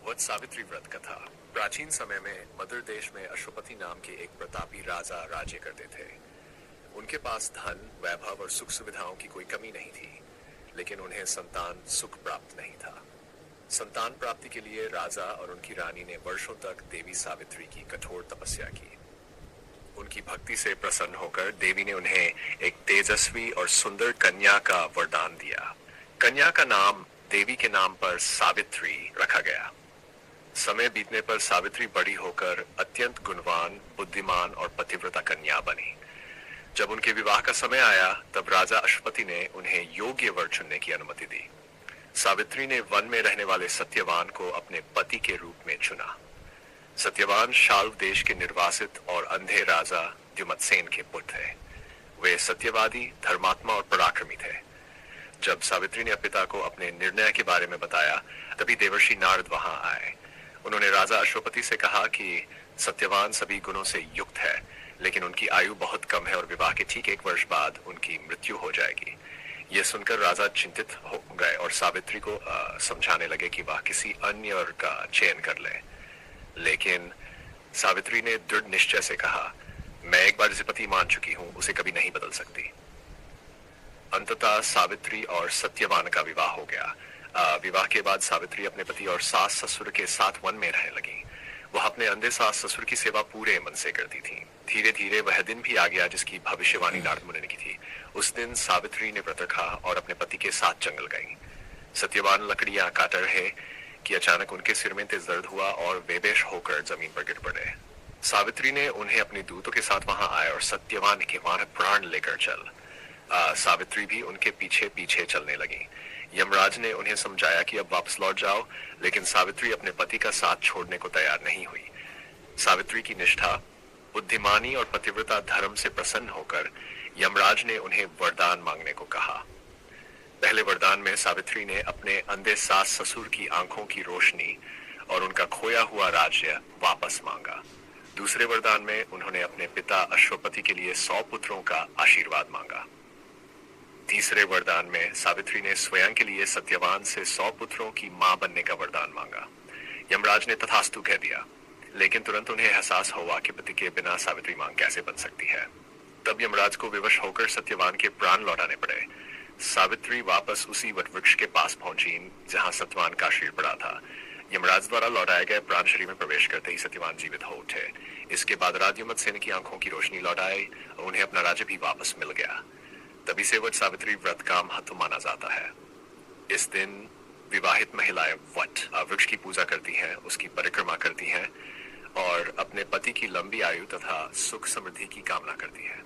वट सावित्री व्रत कथा। प्राचीन समय में मध्य देश में अश्वपति नाम के एक प्रतापी राजा राज्य करते थे। उनके पास धन, वैभव और सुख सुविधाओं की कोई कमी नहीं थी, लेकिन उन्हें संतान सुख प्राप्त नहीं था। संतान प्राप्ति के लिए राजा और उनकी रानी ने वर्षों तक देवी सावित्री की कठोर तपस्या की। उनकी भक्ति से प्रसन्न होकर देवी ने उन्हें एक तेजस्वी और सुंदर कन्या का वरदान दिया। कन्या का नाम देवी के नाम पर सावित्री रखा गया। समय बीतने पर सावित्री बड़ी होकर अत्यंत गुणवान, बुद्धिमान और पतिव्रता कन्या बनी। जब उनके विवाह का समय आया, तब राजा अश्वपति ने उन्हें योग्य वर चुनने की अनुमति दी। सावित्री ने वन में रहने वाले सत्यवान को अपने पति के रूप में चुना। सत्यवान शाल्व देश के निर्वासित और अंधे राजा द्युमत्सेन के पुत्र थे। वे सत्यवादी, धर्मात्मा और पराक्रमी थे। जब सावित्री ने पिता को अपने निर्णय के बारे में बताया, तभी देवर्षि नारद वहां आए। उन्होंने राजा अश्वपति से कहा कि सत्यवान सभी गुणों से युक्त है, लेकिन उनकी आयु बहुत कम है और विवाह के ठीक 1 वर्ष बाद उनकी मृत्यु हो जाएगी। यह सुनकर राजा चिंतित हो गए और सावित्री को समझाने लगे कि वह किसी अन्य का चयन कर ले। लेकिन सावित्री ने दृढ़ निश्चय से कहा, मैं एक बार जिसे पति मान चुकी हूं, उसे कभी नहीं बदल सकती। अंततः सावित्री और सत्यवान का विवाह हो गया। विवाह के बाद सावित्री अपने पति और सास ससुर के साथ वन में रहने लगी। वह अपने अंधे सास ससुर की सेवा पूरे मन से करती थी। धीरे धीरे वह दिन भी आ गया जिसकी भविष्यवाणी नारद मुनि ने की थी। उस दिन सावित्री ने व्रत रखा और अपने पति के साथ जंगल गई। सत्यवान लकड़ियां काट रहे कि अचानक उनके सिर में तेज दर्द हुआ और वे बेहोश होकर जमीन पर गिर पड़े। सावित्री ने उन्हें अपनी दूतों के साथ वहां आए और सत्यवान के वहां प्राण लेकर चल। सावित्री भी उनके पीछे पीछे चलने लगी। यमराज ने उन्हें समझाया कि अब वापस लौट जाओ, लेकिन सावित्री अपने पति का साथ छोड़ने को तैयार नहीं हुई। सावित्री की निष्ठा, बुद्धिमानी और पतिव्रता धर्म से प्रसन्न होकर यमराज ने उन्हें वरदान मांगने को कहा। पहले वरदान में सावित्री ने अपने अंधे सास ससुर की आंखों की रोशनी और उनका खोया हुआ राज्य वापस मांगा। दूसरे वरदान में उन्होंने अपने पिता अश्वपति के लिए 100 पुत्रों का आशीर्वाद मांगा। तीसरे वरदान में सावित्री ने स्वयं के लिए सत्यवान से 100 पुत्रों की मां बनने का वरदान मांगा। यमराज ने तथास्तु कह दिया, लेकिन तुरंत उन्हें एहसास हुआ कि पति के बिना सावित्री मां कैसे बन सकती है। तब यमराज को विवश होकर सत्यवान के प्राण लौटाने पड़े। सावित्री वापस उसी वटवृक्ष के पास पहुंची जहां सत्यवान का शरीर पड़ा था। यमराज द्वारा लौटाए गए प्राण शरीर में प्रवेश करते ही सत्यवान जीवित हो उठे। इसके बाद राजा द्युमत्सेन की आंखों की रोशनी लौट आई और उन्हें अपना राज्य भी वापस मिल गया। तभी से वट सावित्री व्रत का महत्व माना जाता है। इस दिन विवाहित महिलाएं वट वृक्ष की पूजा करती हैं, उसकी परिक्रमा करती हैं और अपने पति की लंबी आयु तथा सुख समृद्धि की कामना करती हैं।